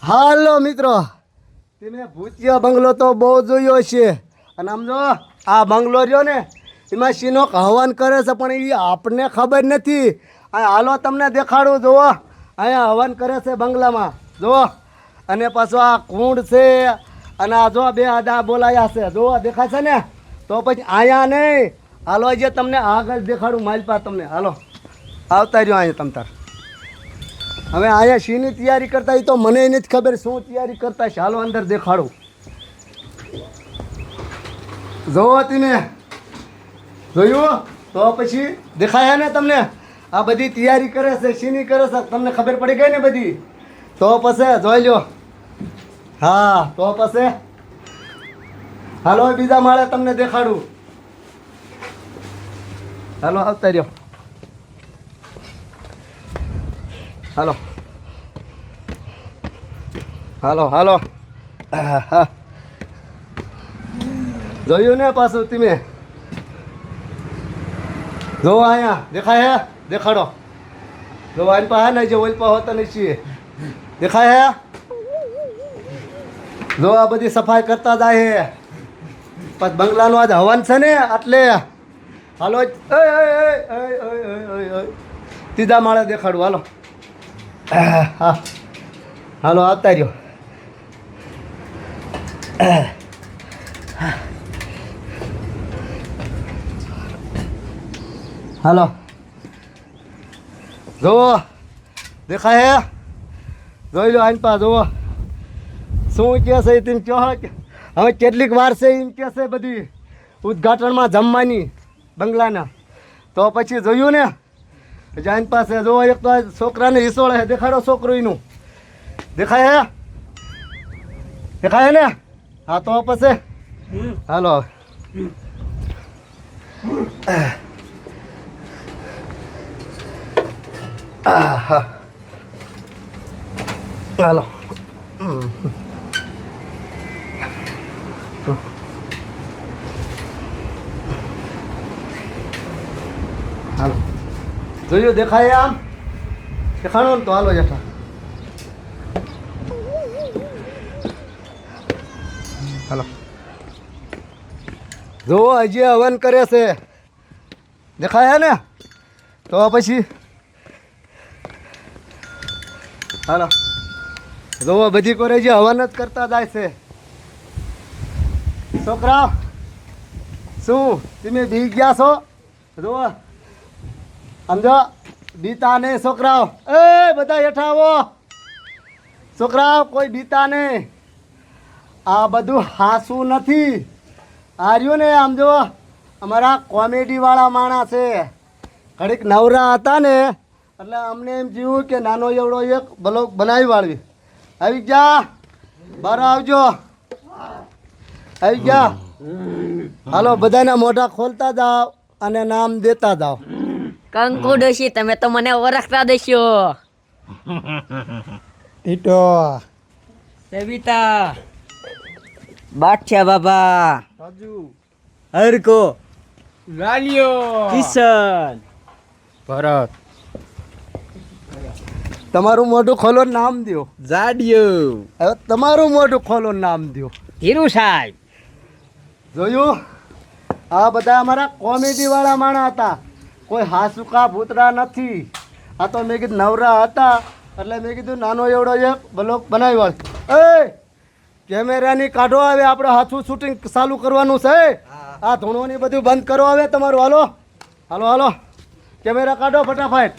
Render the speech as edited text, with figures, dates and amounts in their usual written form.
હાલો મિત્રો, તમે ભૂતિયા બંગલો તો બહુ જોયો છે. અને આમ જો આ બંગલો રહ્યો ને એમાં શીનો હવન કરે છે, પણ એ આપણને ખબર નથી. આ હાલો તમને દેખાડું, જુઓ અહીંયા હવન કરે છે બંગલામાં, જુઓ. અને પાછો આ કુંડ છે, અને આ જો બે આદા બોલાયા છે, જુઓ દેખાય છે ને. તો પછી અહીંયા નહીં, હાલો જે તમને આગળ દેખાડું માલપા તમને. હાલો આવતા રહ્યો અહીંયા તમ તાર. હવે અહીંયા શીની તૈયારી કરતા એ તો મને નથી ખબર શું તૈયારી કરતા છે. હાલો અંદર દેખાડું, જોવો તમે જોયું તો પછી દેખાયા ને તમને. આ બધી તૈયારી કરે છે, શીની કરે છે તમને ખબર પડી ગઈ ને બધી. તો પછી જોઈ લો. હા તો પછી હાલો બીજા માળે તમને દેખાડું. હાલો આવતા રહ્યો. હાલો હાલો હાલો. હા જોયું ને પાછું તમે. જોવો અહીંયા દેખાય હે, દેખાડો. જો આની પાસે ને જે ઓલ પાસે હોતા નથી, દેખાય હે. જો આ બધી સફાઈ કરતા જાય હે. પછી બંગલાનું આજ હવન છે ને એટલે હાલો ત્રીજા માળે દેખાડું. હાલો હા હાલો આવતા રહ્યો. હાલો જુઓ દેખાય હે, જોઈ લો આની પા જુઓ શું કહે છે તેમ કહો. હવે કેટલીક વાર છે એમ કહે છે બધી ઉદ્ઘાટનમાં જમવાની બંગલાના. તો પછી જોયું ને આની પાસે જુઓ એક તો છોકરાને હિસોળે છે, દેખાડો છોકરો એનું. દેખાય હે, દેખાય ને. હા તો પછી હાલો હાલો હાલો જોયું દેખાય આમ દેખાણો ને. તો હાલો જઠા હાલો. જુઓ હજી હવન કરે છે, દેખાયા ને. તો પછી હાલો જુઓ બધી કરે જે હવન જ કરતા જાય છે. છોકરા શું તમે બી ગયા છો? જુઓ સમજો બીતા નહીં છોકરાઓ. એ બધા હેઠા આવો છોકરાઓ, કોઈ બીતા નહીં. આ બધું હાસું નથી. આ રહ્યું ને આમ જો અમારા કોમેડીવાળા માણસ છે. ઘડીક નવરા હતા ને એટલે અમને એમ થયું કે નાનો એવડો એક બ્લોગ બનાવી વાળવી. આવી જા બહાર આવજો, આવી જા. હાલો બધાના મોઢા ખોલતા જાઓ અને નામ દેતા જાઓ. કંકુ ડોશી તમે તો મને ઓળખતા દેશો. ટીટો, સવિતા, બાદશાહ બાબા, રાજુ, હરકો, લાલિયો, કિશન, ભરત, તમારું મોઢું ખોલો નામ દો. જાડિયો, હવે તમારું મોઢું ખોલો નામ દો. ધીરુ સાહેબ. જોયું આ બધા અમારા કોમેડીવાળા માણસ હતા. કોઈ હાસુકા ભૂતરા નથી. આ તો મેં કીધું નવરા હતા એટલે મેં કીધું નાનો એવડો એક બ્લોગ બનાવી વાળ. એ કેમેરાની કાઢો, હવે આપણે હાથું શૂટિંગ ચાલુ કરવાનું છે. આ ધૂણોની બધું બંધ કરો હવે તમારું. હાલો હાલો હાલો કેમેરા કાઢો ફટાફટ.